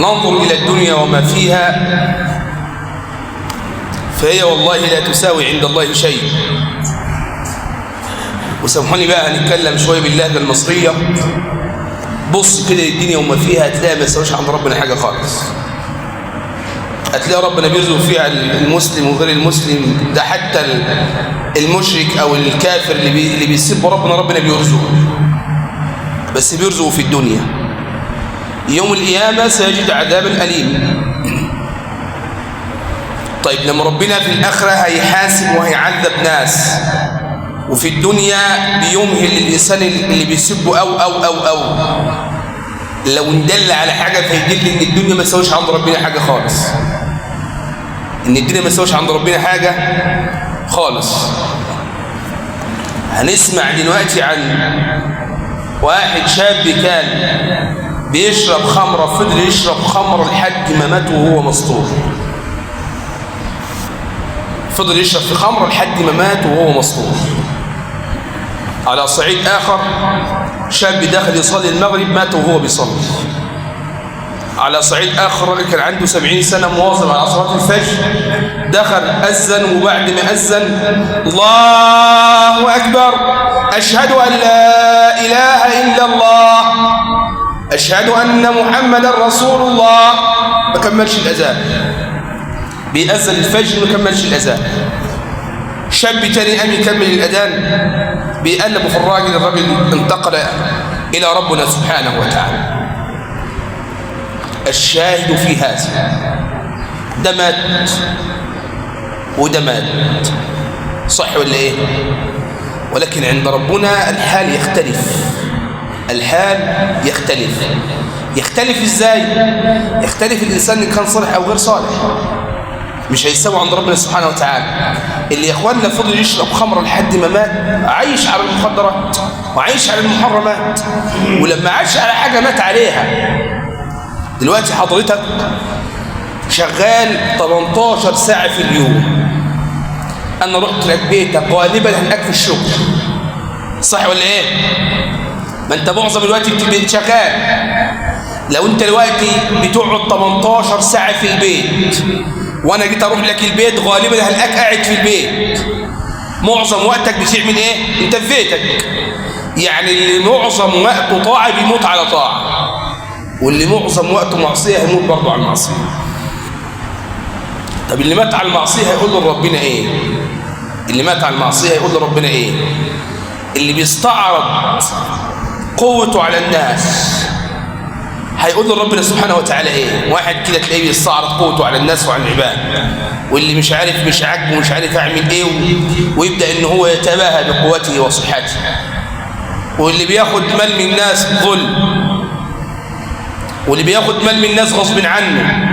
ننظر إلى الدنيا وما فيها فهي والله لا تساوي عند الله شيء. وسامحوني بقى هنتكلم شوية باللهجة المصرية. بص كده الدنيا وما فيها هتلاقي ما يساويش عند ربنا حاجة خالص. هتلاقي ربنا بيرزق فيها المسلم وغير المسلم، ده حتى المشرك أو الكافر اللي بيسب ربنا بيرزقه، بس بيرزقه في الدنيا. يوم القيامة سيجد عذابا أليما. طيب لما ربنا في الآخرة هيحاسب وهيعذب ناس، وفي الدنيا بيمهل الإنسان اللي بيسبه أو لو ندل على حاجة فيدل إن الدنيا ما تساويش عند ربنا حاجة خالص، إن الدنيا ما تساويش عند ربنا حاجة خالص. هنسمع دلوقتي عن واحد شاب كان بيشرب خمرة، فضل يشرب خمرة لحد ما مات وهو مسطور. فضل يشرب في خمرة لحد ما مات وهو مسطور. على صعيد آخر شاب داخل يصلي المغرب مات وهو بيصلي. على صعيد آخر راجل كان عنده 70 سنة مواظب على صلاة الفجر، دخل أذن، وبعد ما أذن الله أكبر أشهد أن لا إله إلا الله أشهد أن محمدا رسول الله، ما كملش الأذان. بيأذن الفجر ما كملش الأذان. شاب تاني قام يكمل الأذان، بيقلب في الراجل انتقل إلى ربنا سبحانه وتعالى. الشاهد في هذا ده مات وده مات، صح ولا إيه؟ ولكن عند ربنا الحال يختلف. الحال يختلف إزاي؟ يختلف الإنسان إن كان صالح أو غير صالح، مش هيساوي عند ربنا سبحانه وتعالى. اللي يا اخواننا فضل يشرب خمر لحد ما مات، عايش على المخدرات وعايش على المحرمات، ولما عاش على حاجه مات عليها. دلوقتي حضرتك شغال 18 ساعه في اليوم، انا رحت لك بيتك غالبا هناك في الشغل، صح ولا ايه؟ ما انت معظم الوقت بتبقى شغال. لو انت دلوقتي بتقعد 18 ساعه في البيت وانا جيت اروح لك البيت، غالبا هلاقيك قاعد في البيت. معظم وقتك بتعمل ايه؟ انت في بيتك. يعني اللي معظم وقته طاعه بيموت على طاعه، واللي معظم وقته معصيه هيموت برضه على المعصيه. طب اللي مات على المعصيه هيقول لربنا ايه؟ اللي مات على المعصيه هيقول لربنا ايه؟ اللي بيستعرض قوته على الناس هيقول لربنا سبحانه وتعالى ايه؟ واحد كده تلاقيه بيستعرض قوته على الناس وعلى العباد، واللي مش عارف مش عاجبه ومش عارف اعمل ايه، ويبدا ان هو يتباهى بقوته وصحته، واللي بياخد مال من الناس ظلم، واللي بياخد مال من الناس غصب عنه.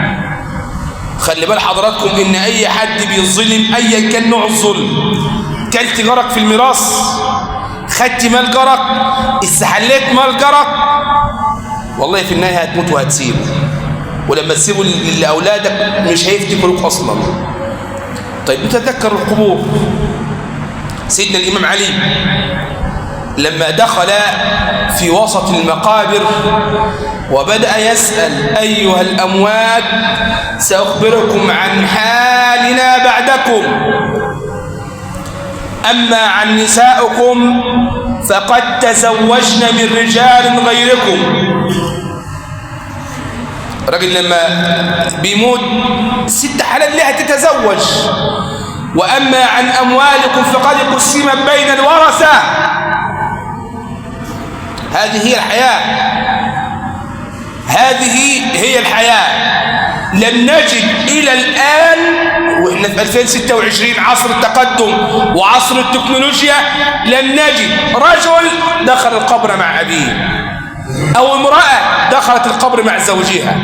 خلي بال حضراتكم ان اي حد بيظلم ايا كان نوع الظلم، كلت جارك في الميراث، خدت مال جارك، استحليت مال جارك، والله في النهاية هتموت وهتسيبه، ولما تسيبه لأولادك مش هيفتكروك أصلا. طيب نتذكر القبور. سيدنا الإمام علي لما دخل في وسط المقابر وبدأ يسأل أيها الأموات سأخبركم عن حالنا بعدكم، أما عن نسائكم فقد تزوجن من رجال غيركم. راجل لما بيموت الست حلال لها تتزوج. وأما عن أموالكم فقد قسمت بين الورثة. هذه هي الحياة، هذه هي الحياة. لم نجد إلى الآن وإحنا في 2026 عصر التقدم وعصر التكنولوجيا، لم نجد رجل دخل القبر مع أبيه أو امرأة دخلت القبر مع زوجها،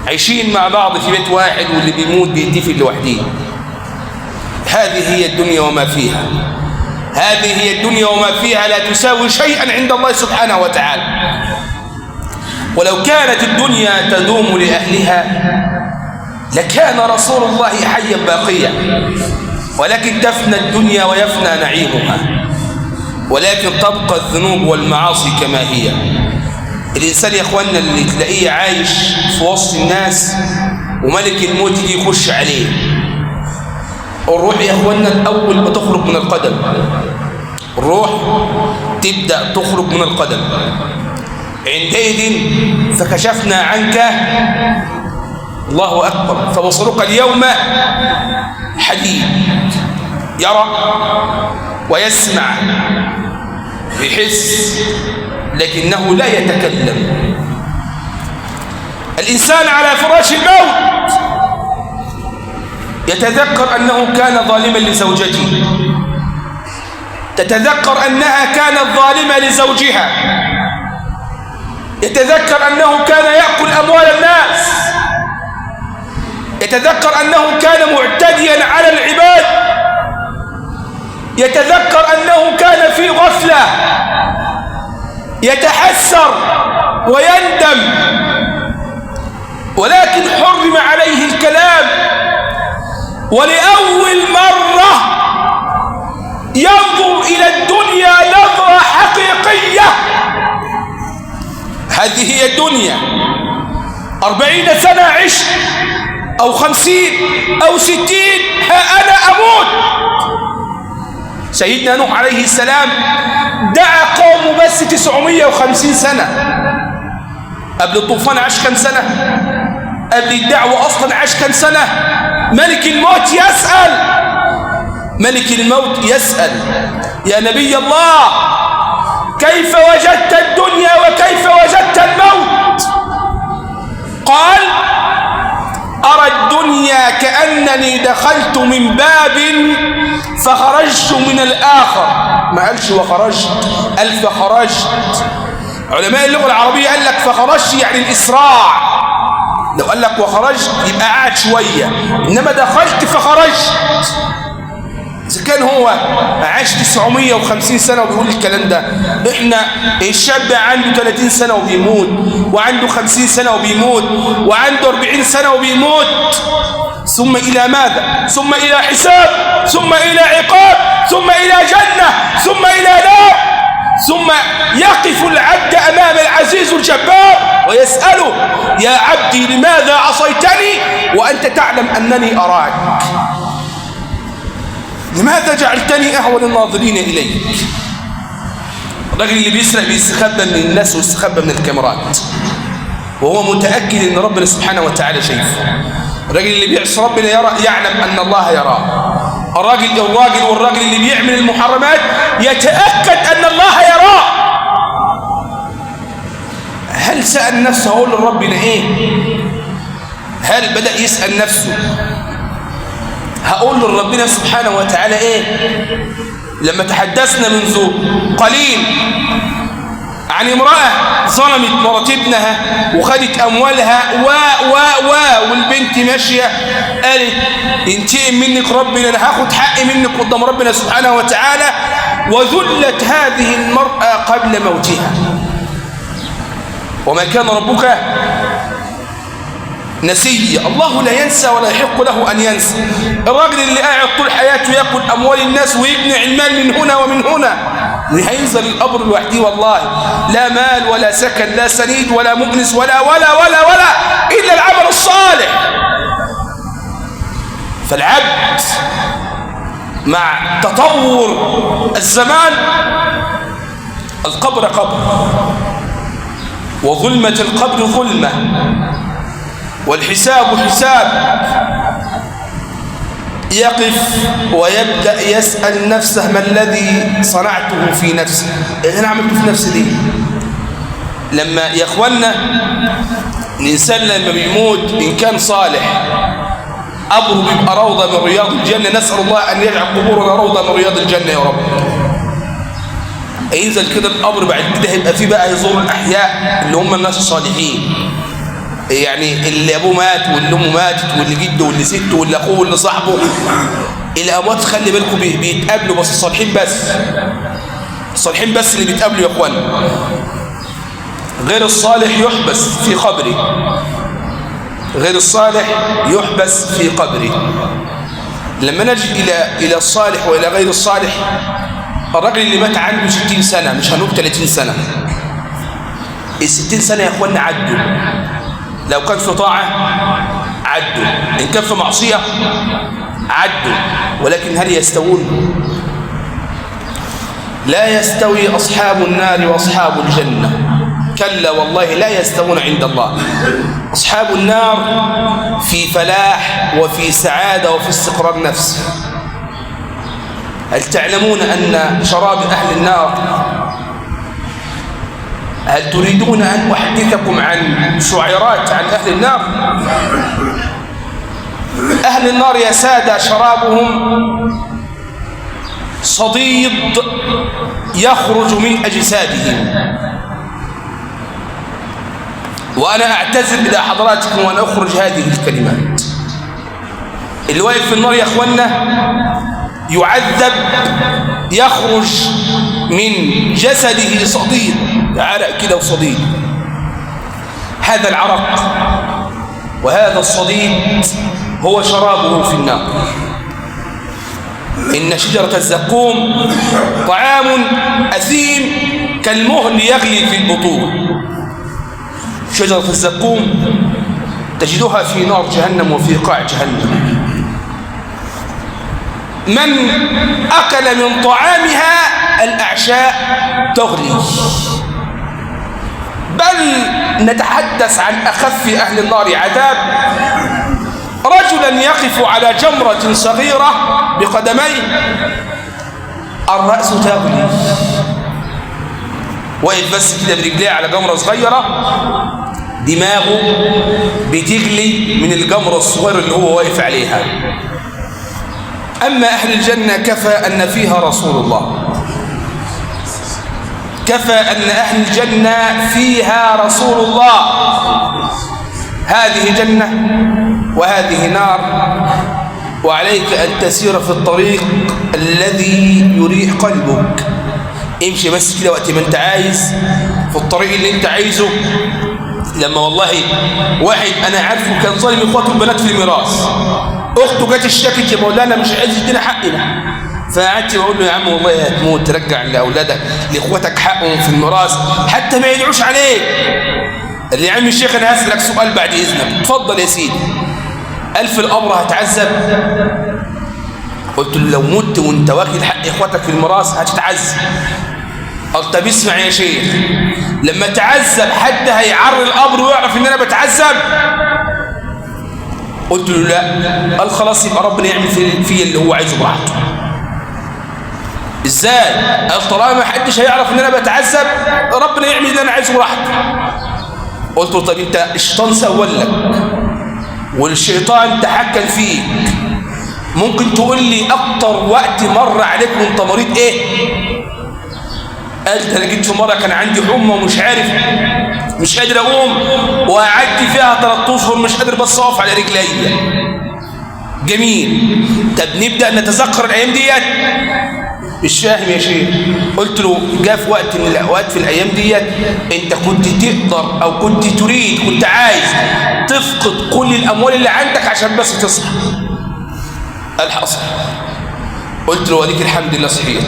عايشين مع بعض في بيت واحد، واللي بيموت بيدفن لوحده. هذه هي الدنيا وما فيها، هذه هي الدنيا وما فيها، لا تساوي شيئا عند الله سبحانه وتعالى. ولو كانت الدنيا تدوم لأهلها لكان رسول الله حيا باقيا، ولكن تفنى الدنيا ويفنى نعيمها، ولكن تبقى الذنوب والمعاصي كما هي. الإنسان يا إخواننا اللي تلاقيه عايش في وسط الناس وملك الموت يجي يخش عليه، الروح يا إخواننا أول ما تخرج من القدم، الروح تبدأ تخرج من القدم، عندئذ فكشفنا عنك، الله أكبر، فبصرك اليوم حديد، يرى ويسمع بيحس لكنه لا يتكلم. الإنسان على فراش الموت يتذكر أنه كان ظالما لزوجته، تتذكر أنها كانت ظالمة لزوجها، يتذكر أنه كان يأكل أموال الناس، يتذكر أنه كان معتديا على العباد، يتذكر أنه كان في غفلة، يتحسر ويندم، ولكن حرم عليه الكلام، ولأول مرة ينظر إلى الدنيا نظرة حقيقية. هذه هي الدنيا، 40 سنة عشت أو 50 أو 60، ها أنا أموت. سيدنا نوح عليه السلام دعا قومه بس 950 سنة. قبل الطوفان عاش كم سنة؟ قبل الدعوة أصلا عاش كم سنة؟ ملك الموت يسأل، ملك الموت يسأل: يا نبي الله، كيف وجدت الدنيا وكيف وجدت الموت؟ قال: أرى الدنيا كأنني دخلت من باب فخرجت من الآخر. ما قالش وخرجت، قال فخرجت. علماء اللغة العربية قال لك فخرجت يعني الإسراع، لو قال لك وخرجت يبقى قاعد شوية، إنما دخلت فخرجت. إذا كان هو عاش 950 سنة وبيقول الكلام ده، إحنا الشاب عنده 30 سنة وبيموت، وعنده 50 سنة وبيموت، وعنده 40 سنة وبيموت، ثم إلى ماذا؟ ثم إلى حساب، ثم إلى عقاب، ثم إلى جنة، ثم إلى نار، ثم يقف العبد أمام العزيز الجبار ويسأله: يا عبدي لماذا عصيتني وأنت تعلم أنني أراك؟ لماذا جعلتني أهون الناظرين إليك؟ الراجل اللي بيسرق بيستخبى من الناس ويستخبى من الكاميرات وهو متأكد أن ربنا سبحانه وتعالى شايفه. الراجل اللي بيعصي ربنا يعلم أن الله يراه. الراجل والراجل اللي بيعمل المحرمات يتأكد أن الله يراه. هل سأل نفسه هقول لربنا إيه؟ هل بدأ يسأل نفسه هقول لربنا سبحانه وتعالى إيه؟ لما تحدثنا منذ قليل عن امرأة ظلمت مرات ابنها وخدت أموالها والبنت ماشية قالت: انتقم منك ربنا، أنا هاخد حقي منك قدام ربنا سبحانه وتعالى. وذلت هذه المرأة قبل موتها. وما كان ربك نسي، الله لا ينسى ولا يحق له أن ينسى. الراجل اللي قاعد طول حياته يأكل أموال الناس ويبني المال من هنا ومن هنا، هينزل القبر لوحده والله، لا مال ولا سكن، لا سنيد ولا مؤنس ولا ولا ولا ولا إلا العمل الصالح. فالعبد مع تطور الزمان القبر قبر، وظلمة القبر ظلمة، والحساب حساب. يقف ويبدأ يسأل نفسه: ما الذي صنعته في نفسي؟ أنا عملته في نفسي دي. لما يا إخوانا الإنسان لما بيموت إن كان صالح قبره بيبقى روضة من رياض الجنة. نسأل الله أن يجعل قبورنا روضة من رياض الجنة يا رب. ينزل كده القبر بعد كده هيبقى فيه بقى يزور الأحياء اللي هم الناس الصالحين، يعني اللي أبوه مات واللي أمه ماتت واللي جده واللي سته واللي أخوه واللي صاحبه. الأموات خلي بالكم بيتقابلوا، بس الصالحين بس، الصالحين بس اللي بيتقابلوا يا إخوان. غير الصالح يحبس في قبره، غير الصالح يحبس في قبره. لما نجي إلى الصالح وإلى غير الصالح، الرجل اللي مات عنده 60 سنة، مش هنقول 30 سنة، ال60 سنة يا اخوانا عدوا، لو كان في طاعة عدوا، إن كان في معصية عدوا، ولكن هل يستوون؟ لا يستوي أصحاب النار وأصحاب الجنة، كلا والله لا يستوون عند الله. أصحاب النار في فلاح وفي سعادة وفي استقرار نفسي. هل تعلمون أن شراب أهل النار، هل تريدون أن أحدثكم عن شعيرات عن أهل النار؟ أهل النار يا سادة شرابهم صديد يخرج من أجسادهم. وأنا أعتذر إلى حضراتكم وأن أخرج هذه الكلمات. اللي واقف في النار يا أخوانا يعذب، يخرج من جسده صديد، عرق كده وصديد. هذا العرق وهذا الصديد هو شرابه في النار. إن شجرة الزقوم طعام أثيم كالمهل يغلي في البطون. شجرة الزقوم تجدها في نار جهنم وفي قاع جهنم. من أكل من طعامها الأعشاء تغلي. بل نتحدث عن أخف أهل النار عذاب، رجلا يقف على جمرة صغيرة بقدميه الرأس تغلي، واقف بس كده برجليه على جمرة صغيرة، دماغه بتغلي من الجمرة الصغيرة اللي هو واقف عليها. أما أهل الجنة كفى أن فيها رسول الله، كفى أن أهل الجنة فيها رسول الله. هذه جنة وهذه نار، وعليك أن تسير في الطريق الذي يريح قلبك. امشي بس كده وقت ما انت عايز في الطريق اللي انت عايزه. لما والله واحد انا عارفه كان ظالم اخواته البنات في الميراث، اخته جت اشتكت يا مولانا مش عايز يدينا حقنا، فقعدت بقول له يا عم والله هتموت، ترجع لاولادك لاخواتك حقهم في الميراث حتى ما يدعوش عليك. قال لي يا عم الشيخ انا هسألك سؤال بعد اذنك. اتفضل يا سيدي. قال في القبر هتعذب؟ قلت له لو مت وانت واكل حق اخواتك في الميراث هتتعذب. قال طب اسمع يا شيخ، لما تعذب حد هيعر القبر ويعرف ان انا بتعذب؟ قلت له لا. قال خلاص يبقى ربنا يعمل في اللي هو عايزه براحته. ازاي؟ قال طالما ما حدش هيعرف ان انا بتعذب ربنا يعمل اللي انا عايزه براحته. قلت له طب انت الشيطان سول لك والشيطان تحكم فيك، ممكن تقول لي اكتر وقت مر عليك وانت مريض ايه؟ قال انا جيت في مره كان عندي حمى ومش عارف مش قادر اقوم، وقعدت فيها 3 اشهر مش قادر بس اقف على رجلي. جميل. طب نبدا نتذكر الايام ديت؟ مش فاهم يا شيخ. قلت له جاء في وقت من الاوقات في الايام ديت انت كنت تقدر او كنت تريد كنت عايز تفقد كل الاموال اللي عندك عشان بس تصحى. قال حصل. قلت له وليك الحمد لله صحيت.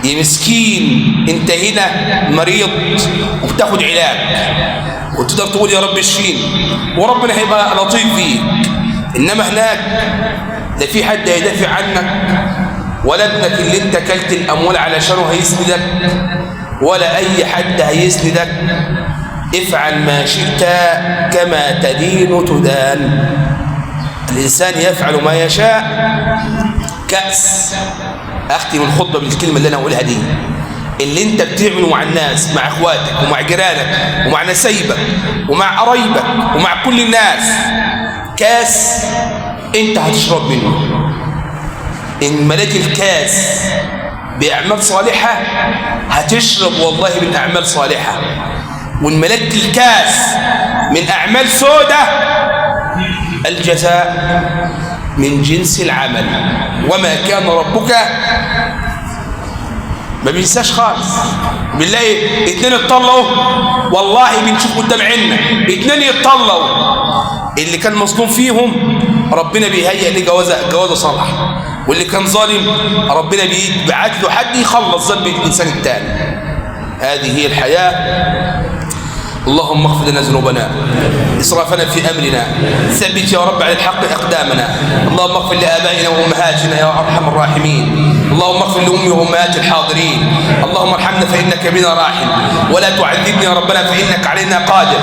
يا مسكين انت هنا مريض وبتاخد علاج وتقدر تقول يا رب اشفيني وربنا هيبقى لطيف فيك، انما هناك لا في حد هيدافع عنك، ولا ابنك اللي انت كلت الاموال علشانه هيسندك، ولا اي حد هيسندك. افعل ما شئت كما تدين تدان. الانسان يفعل ما يشاء. كأس. اختم الخطبه بالكلمه اللي انا اقولها دي. اللي انت بتعمله مع الناس، مع اخواتك ومع جيرانك ومع نسايبك ومع قرايبك ومع كل الناس، كاس انت هتشرب منه. ان ملك الكاس باعمال صالحه هتشرب والله من اعمال صالحه، وان ملك الكاس من اعمال سودة الجزاء من جنس العمل. وما كان ربك ما بينساش خالص. بنلاقي 2 اتطلقوا والله بنشوف قدام عيننا 2 يتطلقوا، اللي كان مظلوم فيهم ربنا بيهيئ له جوازه صالحه، واللي كان ظالم ربنا بيبعت له حد يخلص ذنب الانسان الثاني. هذه هي الحياة. اللهم اغفر لنا ذنوبنا، إسرافنا في أمرنا، ثبت يا رب على الحق أقدامنا. اللهم اغفر لآبائنا وأمهاتنا يا أرحم الراحمين. اللهم اغفر لأمي وأمهات الحاضرين. اللهم ارحمنا فإنك بنا راحم، ولا تعذبنا يا ربنا فإنك علينا قادر.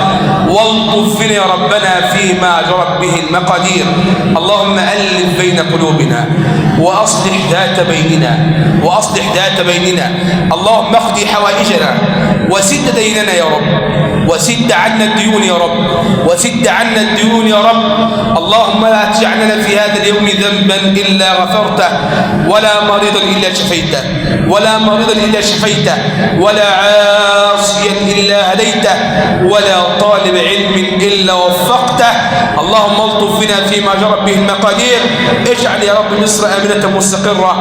والطف بنا يا ربنا فيما جرت به المقادير. اللهم ألف بين قلوبنا وأصلح ذات بيننا. اللهم اقض حوائجنا وسد ديننا يا رب، وسد عنا الديون يا رب، اللهم لا تجعلنا في هذا اليوم ذنبا إلا غفرته، ولا مريضا إلا شفيته، ولا عاصيا إلا هديته، ولا طالب علم إلا وفقته. اللهم الطف بنا فيما جرت به المقادير. اجعل يا رب مصر آمنة مستقرة.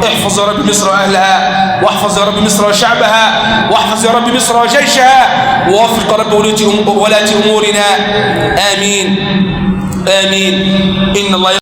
احفظ يا رب مصر وأهلها، واحفظ يا رب مصر وشعبها، واحفظ يا رب مصر وجيشها، ووفق رب ولاة أمورنا. آمين. إن الله